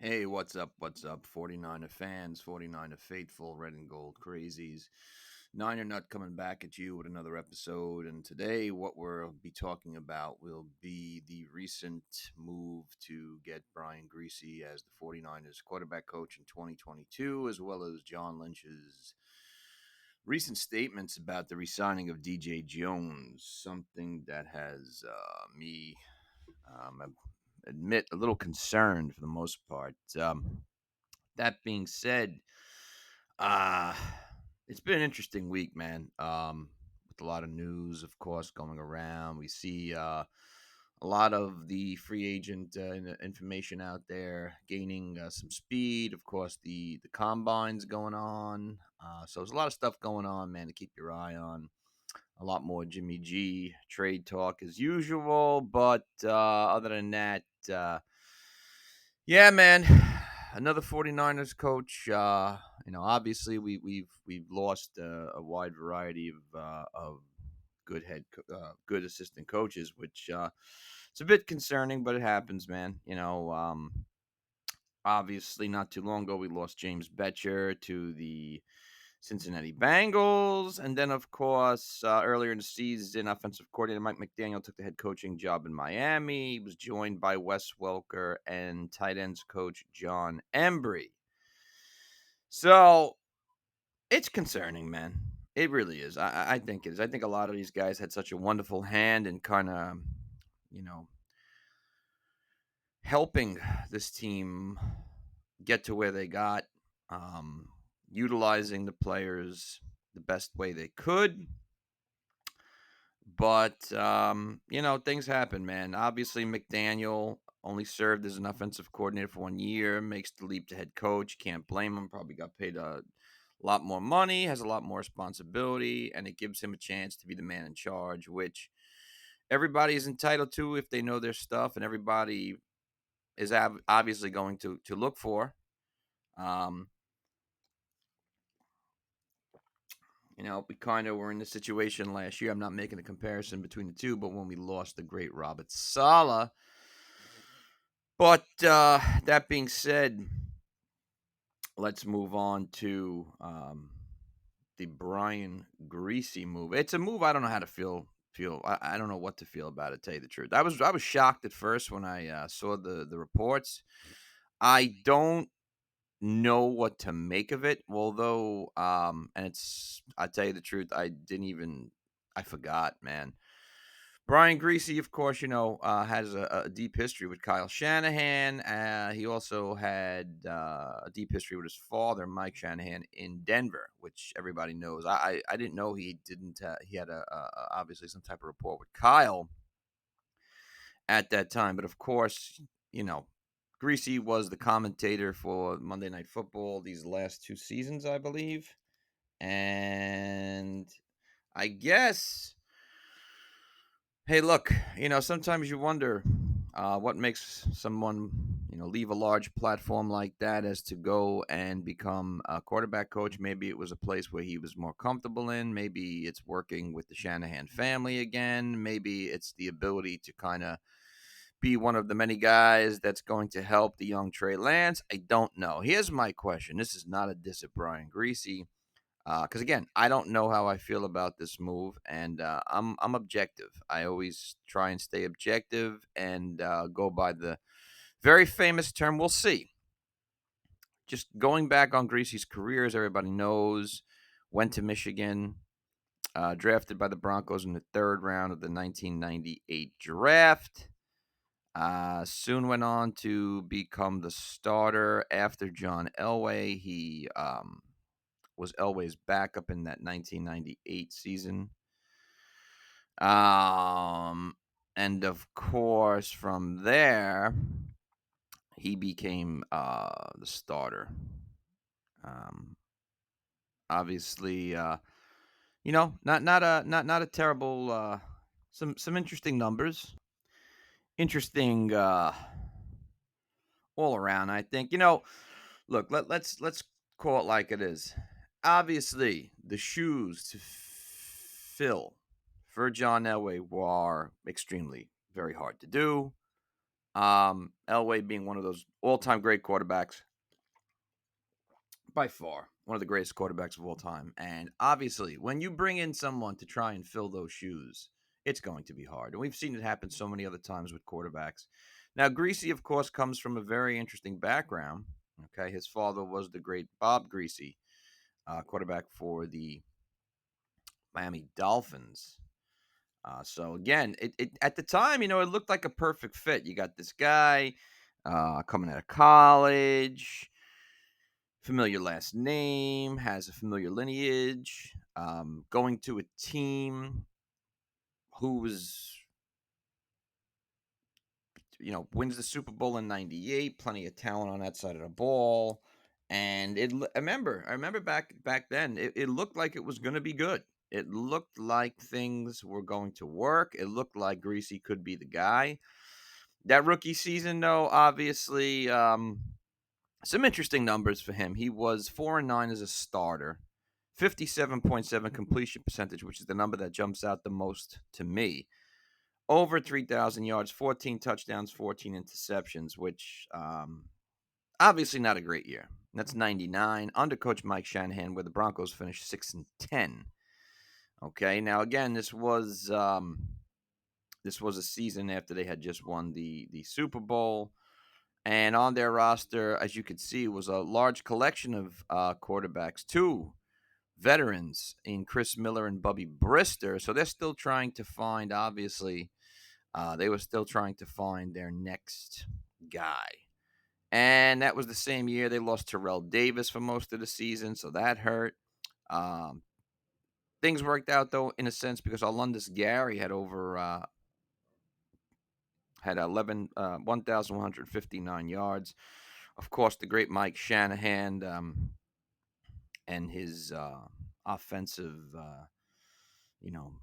Hey, what's up? What's up? 49er fans, 49er faithful, red and gold crazies. Niner Nut coming back at you with another episode. And today, what we'll be talking about will be the recent move to get Brian Griese as the 49ers quarterback coach in 2022, as well as John Lynch's recent statements about the resigning of DJ Jones, something that has me admit a little concerned for the most part. That being said, uh it's been an interesting week, man. With a lot of news, of course, going around. We see a lot of the free agent information out there gaining some speed. Of course, the combines going on. So there's a lot of stuff going on, man, to keep your eye on. A lot more Jimmy G trade talk as usual, but other than that, yeah, man. Another 49ers coach. Obviously we've lost a wide variety of good assistant coaches, which it's a bit concerning, but it happens, man. Obviously not too long ago we lost James Betcher to the Cincinnati Bengals, and then of course earlier in the season, offensive coordinator Mike McDaniel took the head coaching job in Miami. He was joined by Wes Welker and tight ends coach John Embry. So it's concerning, man. It really is. I think it is. I think a lot of these guys had such a wonderful hand in kind of, you know, helping this team get to where they got, um, utilizing the players the best way they could. But things happen, man. Obviously, McDaniel only served as an offensive coordinator for 1 year, makes the leap to head coach. Can't blame him. Probably got paid a lot more money, has a lot more responsibility, and it gives him a chance to be the man in charge, which everybody is entitled to if they know their stuff, and everybody is obviously going to look for. Um, we kind of were in the situation last year. I'm not making a comparison between the two, but when we lost the great Robert Saleh. But that being said, let's move on to the Brian Griese move. It's a move I don't know how to feel. I don't know what to feel about it. To tell you the truth, I was shocked at first when I saw the reports. I don't know what to make of it. Although, and I tell you the truth, I forgot, man. Brian Griese, of course, has a deep history with Kyle Shanahan. He also had a deep history with his father, Mike Shanahan, in Denver, which everybody knows. I didn't know he didn't. He had obviously some type of rapport with Kyle at that time, but of course, you know, Griese was the commentator for Monday Night Football these last two seasons, I believe, and I guess. Hey, look, sometimes you wonder what makes someone, leave a large platform like that as to go and become a quarterback coach. Maybe it was a place where he was more comfortable in. Maybe it's working with the Shanahan family again. Maybe it's the ability to kind of be one of the many guys that's going to help the young Trey Lance. I don't know. Here's my question. This is not a diss at Brian Griese. Because again, I don't know how I feel about this move, and I'm objective. I always try and stay objective and go by the very famous term "we'll see." Just going back on Griese's career, as everybody knows, went to Michigan, drafted by the Broncos in the third round of the 1998 draft. Soon went on to become the starter after John Elway. He was Elway's backup in that 1998 season. Um, and of course, from there, he became the starter. Um, Obviously, not a terrible. Some interesting numbers. Interesting all around. I think Look, let's call it like it is. Obviously, the shoes to fill for John Elway were extremely very hard to do. Elway being one of those all-time great quarterbacks, by far one of the greatest quarterbacks of all time. And obviously, when you bring in someone to try and fill those shoes, it's going to be hard. And we've seen it happen so many other times with quarterbacks. Now, Greasy, of course, comes from a very interesting background. Okay, his father was the great Bob Greasy, quarterback for the Miami Dolphins. So again, it at the time, it looked like a perfect fit. You got this guy coming out of college, familiar last name, has a familiar lineage, going to a team who was, wins the Super Bowl in '98, plenty of talent on that side of the ball. And I remember back then, it looked like it was going to be good. It looked like things were going to work. It looked like Greasy could be the guy. That rookie season, though, obviously, some interesting numbers for him. He was 4-9 as a starter, 57.7 completion percentage, which is the number that jumps out the most to me. Over 3,000 yards, 14 touchdowns, 14 interceptions, which obviously not a great year. That's 99 under Coach Mike Shanahan, where the Broncos finished 6-10. Okay, now again, this was a season after they had just won the Super Bowl. And on their roster, as you could see, was a large collection of quarterbacks, two veterans in Chris Miller and Bubby Brister. So they're still trying to find, obviously, they were still trying to find their next guy. And that was the same year they lost Terrell Davis for most of the season, so that hurt. Um, Things worked out, though, in a sense, because Alundis Gary had 1,159 yards. Of course, the great Mike Shanahan and his offensive, you know,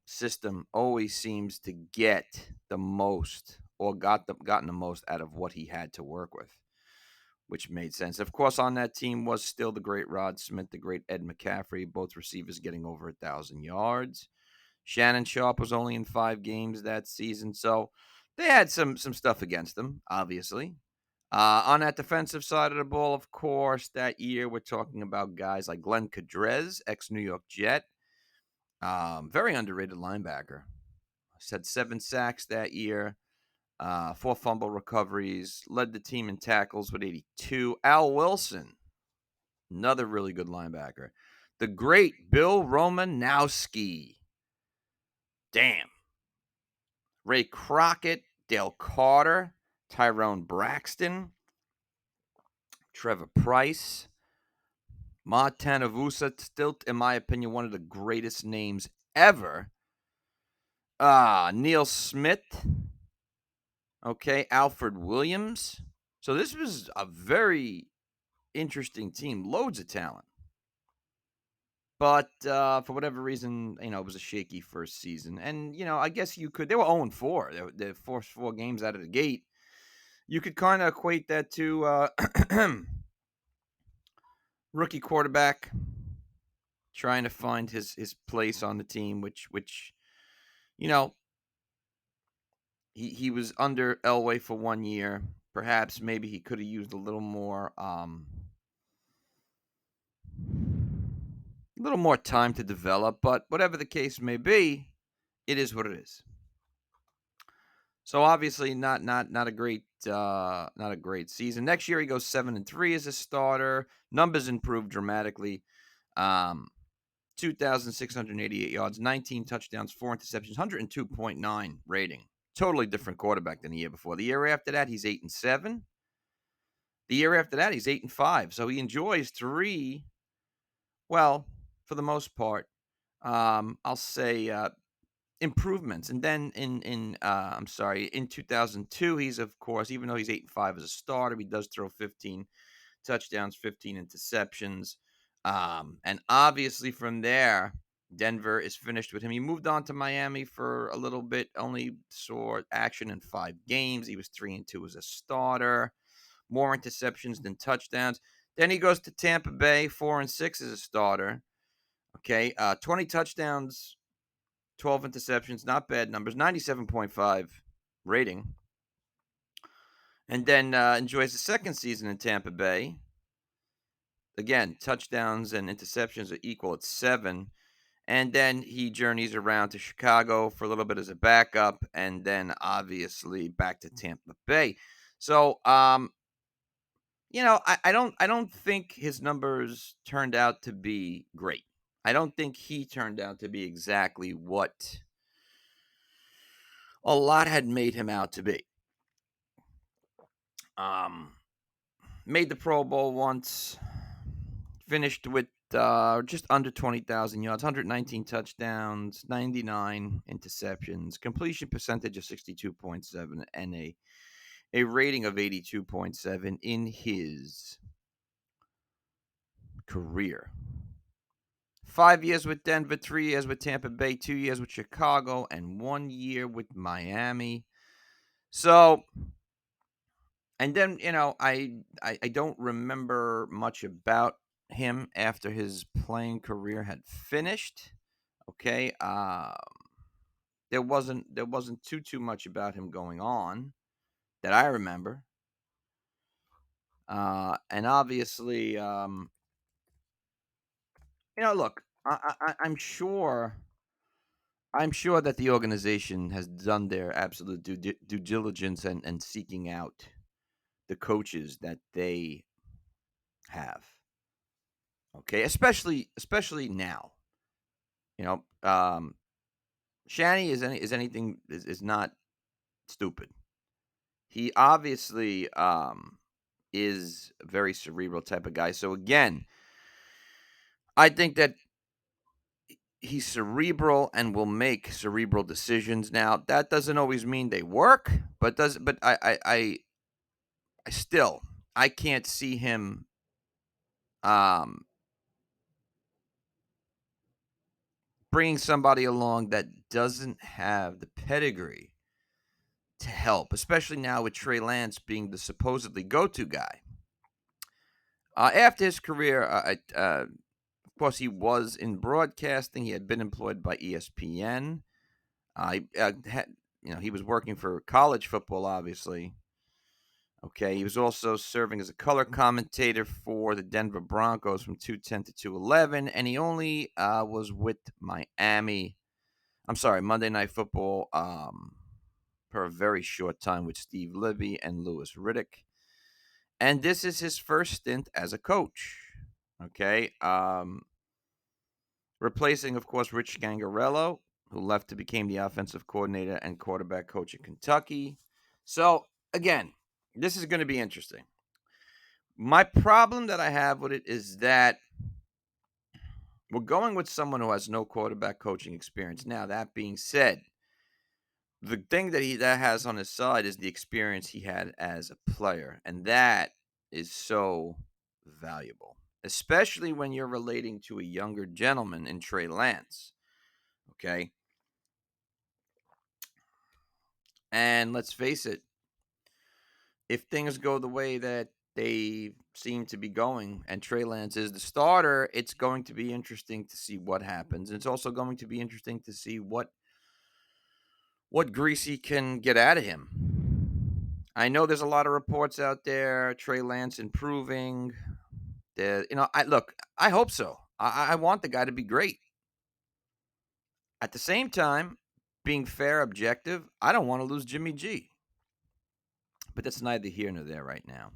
system always seems to get the most or gotten the most out of what he had to work with, which made sense. Of course, on that team was still the great Rod Smith, the great Ed McCaffrey, both receivers getting over 1,000 yards. Shannon Sharp was only in 5 games that season, so they had some stuff against them, obviously. On that defensive side of the ball, of course, that year we're talking about guys like Glenn Cadrez, ex-New York Jet, very underrated linebacker. Had 7 sacks that year, 4 fumble recoveries, led the team in tackles with 82. Al Wilson, another really good linebacker. The great Bill Romanowski. Damn. Ray Crockett, Dale Carter, Tyrone Braxton, Trevor Price, Montana Vusa, still, in my opinion, one of the greatest names ever. Neil Smith. Okay, Alfred Williams. So this was a very interesting team. Loads of talent. But for whatever reason, it was a shaky first season. And, I guess they were 0-4. They forced 4 games out of the gate. You could kind of equate that to rookie quarterback trying to find his place on the team, which he was under Elway for 1 year. Perhaps maybe he could have used a little more time to develop, but whatever the case may be, it is what it is. So obviously not a great season. Next year he goes 7-3 as a starter. Numbers improved dramatically. 2,688 yards, 19 touchdowns, 4 interceptions, 102.9 rating. Totally different quarterback than the year before. The year after that, he's 8-7. The year after that, he's 8-5. So he enjoys 3. Well, for the most part, I'll say improvements. And then in 2002, he's, of course, even though he's 8-5 as a starter, he does throw 15 touchdowns, 15 interceptions. And obviously from there, Denver is finished with him. He moved on to Miami for a little bit, only saw action in 5 games. He was 3-2 as a starter, more interceptions than touchdowns. Then he goes to Tampa Bay, 4-6 as a starter. Okay, 20 touchdowns, 12 interceptions, not bad numbers, 97.5 rating. and then enjoys the second season in Tampa Bay. Again, touchdowns and interceptions are equal at 7. And then he journeys around to Chicago for a little bit as a backup, and then obviously back to Tampa Bay. So, I don't think his numbers turned out to be great. I don't think he turned out to be exactly what a lot had made him out to be. Um, Made the Pro Bowl once, finished with just under 20,000 yards, 119 touchdowns, 99 interceptions, completion percentage of 62.7, and a rating of 82.7 in his career. 5 years with Denver, 3 years with Tampa Bay, 2 years with Chicago, and 1 year with Miami. So, and then I don't remember much about him after his playing career had finished. Okay, there wasn't too much about him going on that I remember. And obviously, look, I'm sure that the organization has done their absolute due diligence and seeking out the coaches that they have. Okay, especially now. You know, Shanny is not stupid. He obviously is a very cerebral type of guy. So again, I think that he's cerebral and will make cerebral decisions. Now that doesn't always mean they work, but I still I can't see him um bringing somebody along that doesn't have the pedigree to help, especially now with Trey Lance being the supposedly go-to guy. After his career, of course, he was in broadcasting. He had been employed by ESPN. He was working for college football, obviously. Okay, he was also serving as a color commentator for the Denver Broncos from 210 to 211, and he only was with Miami. I'm sorry, Monday Night Football for a very short time with Steve Libby and Louis Riddick. And this is his first stint as a coach. Okay, replacing, of course, Rich Gangarello, who left to become the offensive coordinator and quarterback coach in Kentucky. So, again, this is going to be interesting. My problem that I have with it is that we're going with someone who has no quarterback coaching experience. Now, that being said, the thing that has on his side is the experience he had as a player, and that is so valuable, especially when you're relating to a younger gentleman in Trey Lance. Okay, and let's face it, if things go the way that they seem to be going and Trey Lance is the starter, it's going to be interesting to see what happens. It's also going to be interesting to see what Griese can get out of him. I know there's a lot of reports out there, Trey Lance improving. I hope so. I want the guy to be great. At the same time, being fair, objective, I don't want to lose Jimmy G. But that's neither here nor there right now.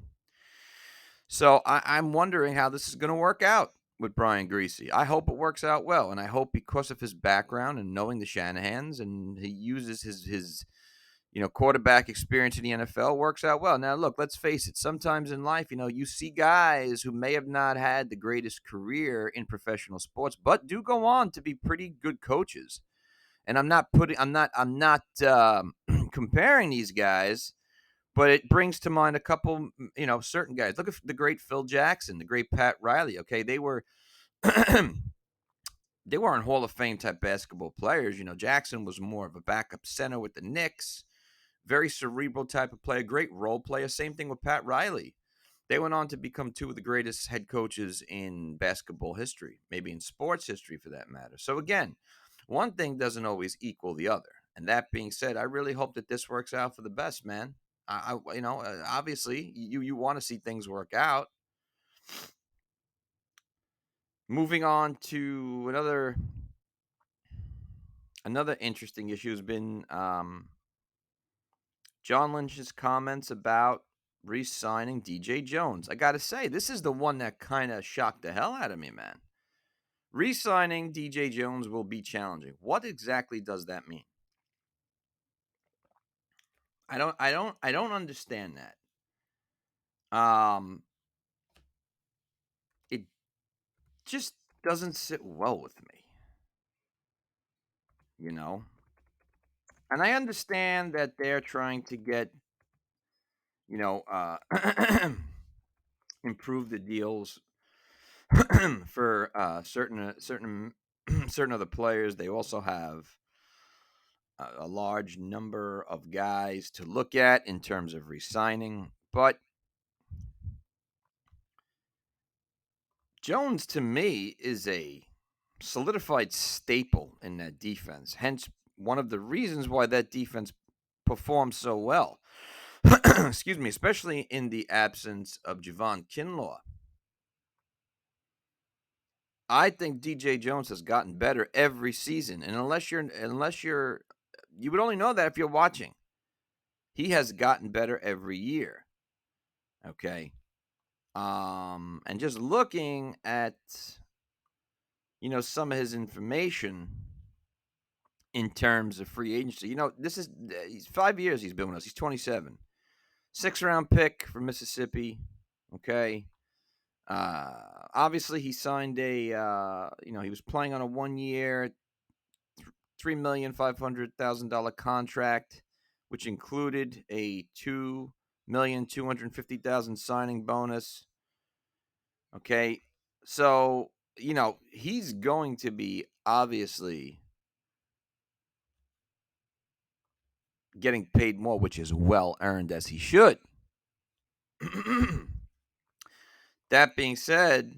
So I'm wondering how this is going to work out with Brian Griese. I hope it works out well, and I hope because of his background and knowing the Shanahans, and he uses his quarterback experience in the NFL, works out well. Now, look, let's face it. Sometimes in life, you see guys who may have not had the greatest career in professional sports, but do go on to be pretty good coaches. And I'm not comparing these guys, but it brings to mind a couple, certain guys. Look at the great Phil Jackson, the great Pat Riley. Okay, they were they weren't Hall of Fame type basketball players. Jackson was more of a backup center with the Knicks, very cerebral type of player, great role player. Same thing with Pat Riley. They went on to become two of the greatest head coaches in basketball history, maybe in sports history for that matter. So again, one thing doesn't always equal the other. And that being said, I really hope that this works out for the best, man. Obviously, you want to see things work out. Moving on to another interesting issue has been John Lynch's comments about re-signing DJ Jones. I got to say, this is the one that kind of shocked the hell out of me, man. Re-signing DJ Jones will be challenging. What exactly does that mean? I don't understand that. It just doesn't sit well with me, you know. And I understand that they're trying to get, you know, improve the deals for certain certain other players. They also have a large number of guys to look at in terms of re-signing, but Jones to me is a solidified staple in that defense. Hence, one of the reasons why that defense performs so well. Excuse me, especially in the absence of Javon Kinlaw. I think DJ Jones has gotten better every season, and unless you're you would only know that if you're watching. He has gotten better every year. Okay. And just looking at some of his information in terms of free agency. This is he's 5 years he's been with us. He's 27. 6th-round pick from Mississippi. Okay. Obviously he signed he was playing on a 1-year, $3,500,000 contract, which included a $2,250,000 signing bonus. Okay. So, he's going to be obviously getting paid more, which is well earned as he should. That being said,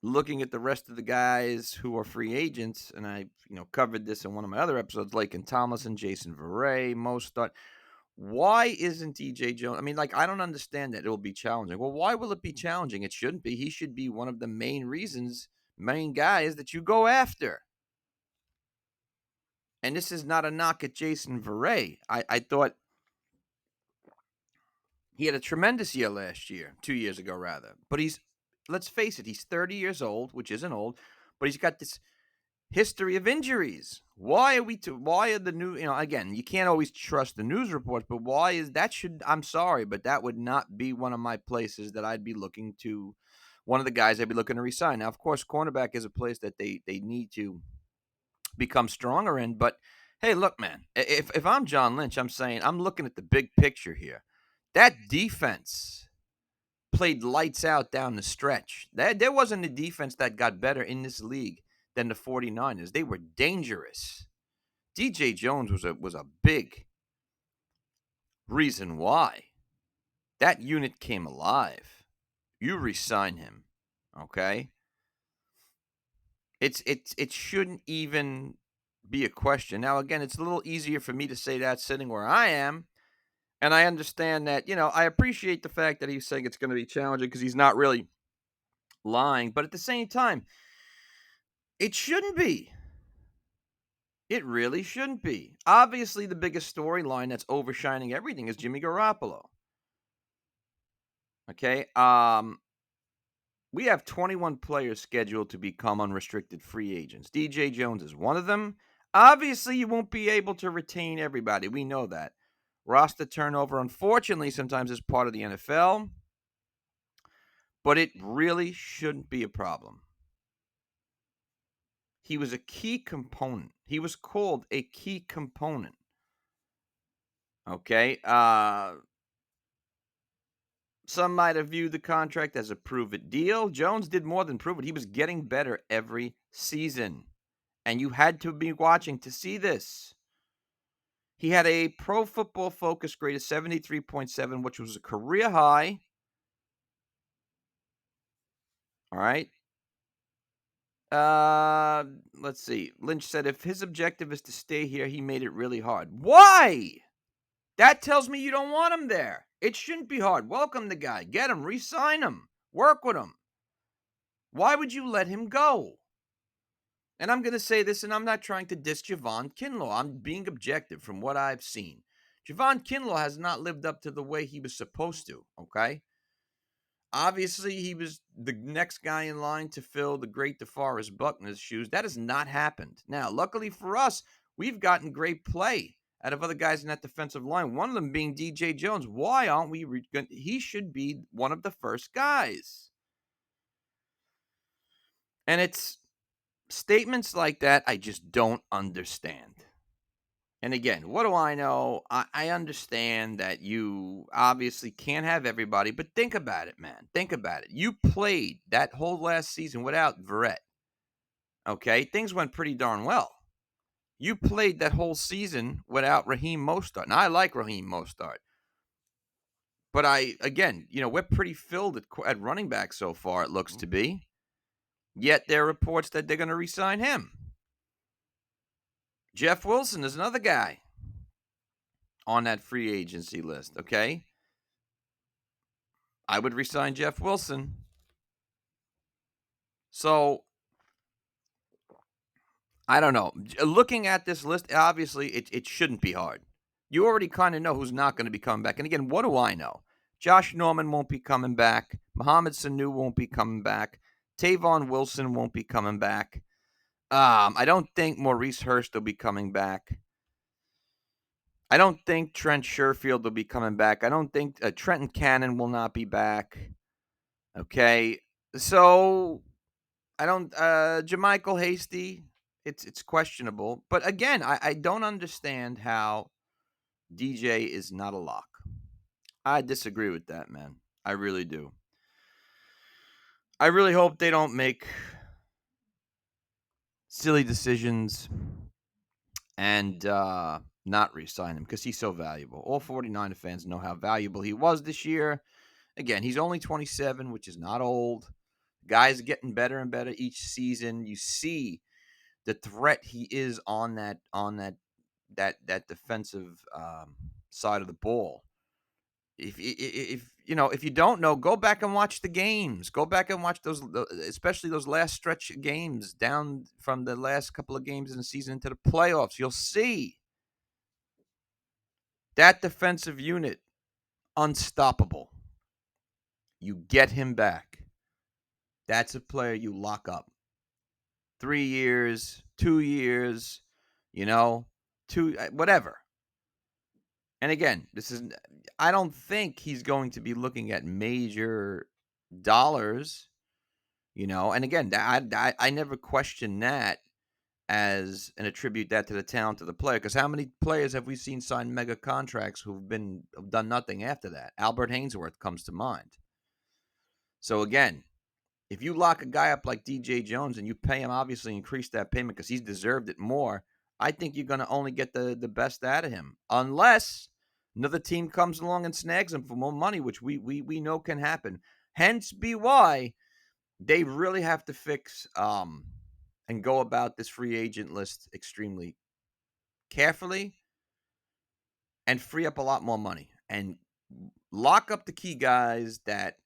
looking at the rest of the guys who are free agents, and I covered this in one of my other episodes, Laken Tomlinson, Jason Verrey, Mostert. Why isn't DJ Jones? I mean, I don't understand that it will be challenging. Well, why will it be challenging? It shouldn't be. He should be one of the main guys that you go after. And this is not a knock at Jason Verrey. I thought he had a tremendous year last year, 2 years ago rather. But let's face it, he's 30 years old, which isn't old, but he's got this history of injuries. Why are the new, again, you can't always trust the news reports, but I'm sorry, but that would not be one of my places that I'd be looking to, one of the guys I'd be looking to resign. Now, of course, cornerback is a place that they need to become stronger in, but hey, look, man, if I'm John Lynch, I'm saying I'm looking at the big picture here. That defense played lights out down the stretch. There wasn't a defense that got better in this league than the 49ers. They were dangerous. DJ Jones was a big reason why. That unit came alive. You re-sign him, okay? It shouldn't even be a question. Now, again, it's a little easier for me to say that sitting where I am. And I understand that, I appreciate the fact that he's saying it's going to be challenging because he's not really lying. But at the same time, it shouldn't be. It really shouldn't be. Obviously, the biggest storyline that's overshining everything is Jimmy Garoppolo. Okay. We have 21 players scheduled to become unrestricted free agents. DJ Jones is one of them. Obviously, you won't be able to retain everybody. We know that. Roster turnover, unfortunately, sometimes is part of the NFL, but it really shouldn't be a problem. He was a key component. He was called a key component. Okay? Some might have viewed the contract as a prove-it deal. Jones did more than prove it. He was getting better every season, and you had to be watching to see this. He had a Pro Football Focus grade of 73.7, which was a career high. All right. Let's see. Lynch said if his objective is to stay here, he made it really hard. Why? That tells me you don't want him there. It shouldn't be hard. Welcome the guy. Get him. Re-sign him. Work with him. Why would you let him go? And I'm going to say this, and I'm not trying to diss Javon Kinlaw. I'm being objective from what I've seen. Javon Kinlaw has not lived up to the way he was supposed to, okay? Obviously, he was the next guy in line to fill the great DeForest Buckner's shoes. That has not happened. Now, luckily for us, we've gotten great play out of other guys in that defensive line, one of them being DJ Jones. Why aren't we he should be one of the first guys. And it's statements like that I just don't understand. And again, what do I know? I understand that you obviously can't have everybody, but think about it, man. Think about it. You played that whole last season without Verrett. Okay? Things went pretty darn well. You played that whole season without Raheem Mostert. Now, I like Raheem Mostert. But we're pretty filled at running back so far, it looks to be. Yet there are reports that they're going to re-sign him. Jeff Wilson is another guy on that free agency list, okay? I would re-sign Jeff Wilson. So, I don't know. Looking at this list, obviously, it shouldn't be hard. You already kind of know who's not going to be coming back. And again, what do I know? Josh Norman won't be coming back. Mohamed Sanu won't be coming back. Tavon Wilson won't be coming back. I don't think Maurice Hurst will be coming back. I don't think Trent Sherfield will be coming back. I don't think Trenton Cannon will not be back. Okay. So, I don't Jermichael Hasty, it's questionable. But again, I don't understand how DJ is not a lock. I disagree with that, man. I really do. I really hope they don't make silly decisions and not re-sign him because he's so valuable. All 49er fans know how valuable he was this year. Again, he's only 27, which is not old. Guys getting better and better each season. You see the threat he is on that defensive side of the ball. If you don't know, go back and watch the games. Go back and watch those, especially those last stretch of games down from the last couple of games in the season into the playoffs. You'll see that defensive unit unstoppable. You get him back. That's a player you lock up. 3 years, 2 years, whatever. And again, I don't think he's going to be looking at major dollars, and again, I never question that and attribute that to the talent of the player, because how many players have we seen sign mega contracts who've done nothing after that? Albert Hainsworth comes to mind. So again, if you lock a guy up like DJ Jones and you pay him, obviously increase that payment because he's deserved it more, I think you're going to only get the best out of him. Unless another team comes along and snags him for more money, which we know can happen. Hence be why they really have to fix and go about this free agent list extremely carefully and free up a lot more money and lock up the key guys that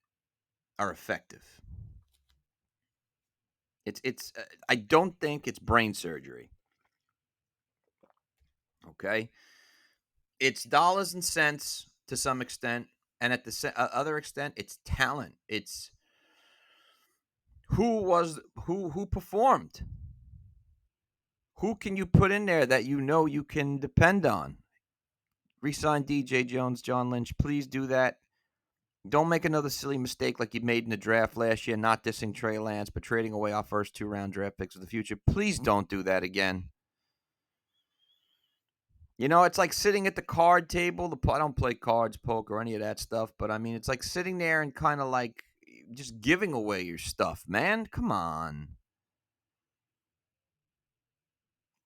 are effective. It's I don't think it's brain surgery. Okay? It's dollars and cents to some extent, and at the other extent, it's talent. It's who performed. Who can you put in there that you can depend on? Resign DJ Jones, John Lynch. Please do that. Don't make another silly mistake like you made in the draft last year, not dissing Trey Lance, but trading away our first 2-round draft picks of the future. Please don't do that again. It's like sitting at the card table. I don't play cards, poker, or any of that stuff, but I mean, it's like sitting there and kind of like just giving away your stuff, man. Come on.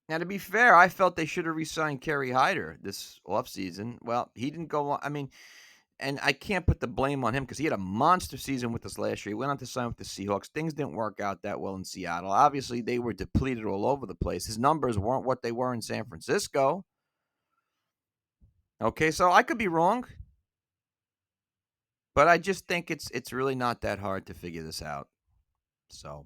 Now, to be fair, I felt they should have re-signed Kerry Hyder this offseason. Well, he didn't go on. I mean, and I can't put the blame on him because he had a monster season with us last year. He went on to sign with the Seahawks. Things didn't work out that well in Seattle. Obviously, they were depleted all over the place. His numbers weren't what they were in San Francisco. Okay, so I could be wrong, but I just think it's really not that hard to figure this out. So,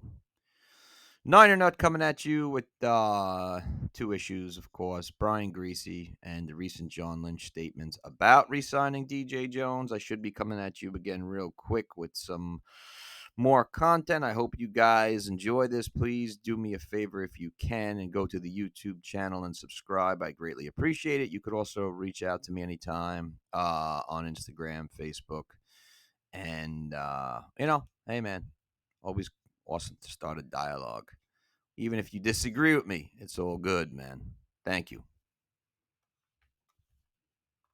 Niner Nut coming at you with two issues, of course. Brian Griese and the recent John Lynch statements about re signing DJ Jones. I should be coming at you again real quick with some more content. I hope you guys enjoy this. Please do me a favor if you can and go to the YouTube channel and subscribe. I greatly appreciate it. You could also reach out to me anytime on Instagram, Facebook. And, hey, man, always awesome to start a dialogue. Even if you disagree with me, it's all good, man. Thank you.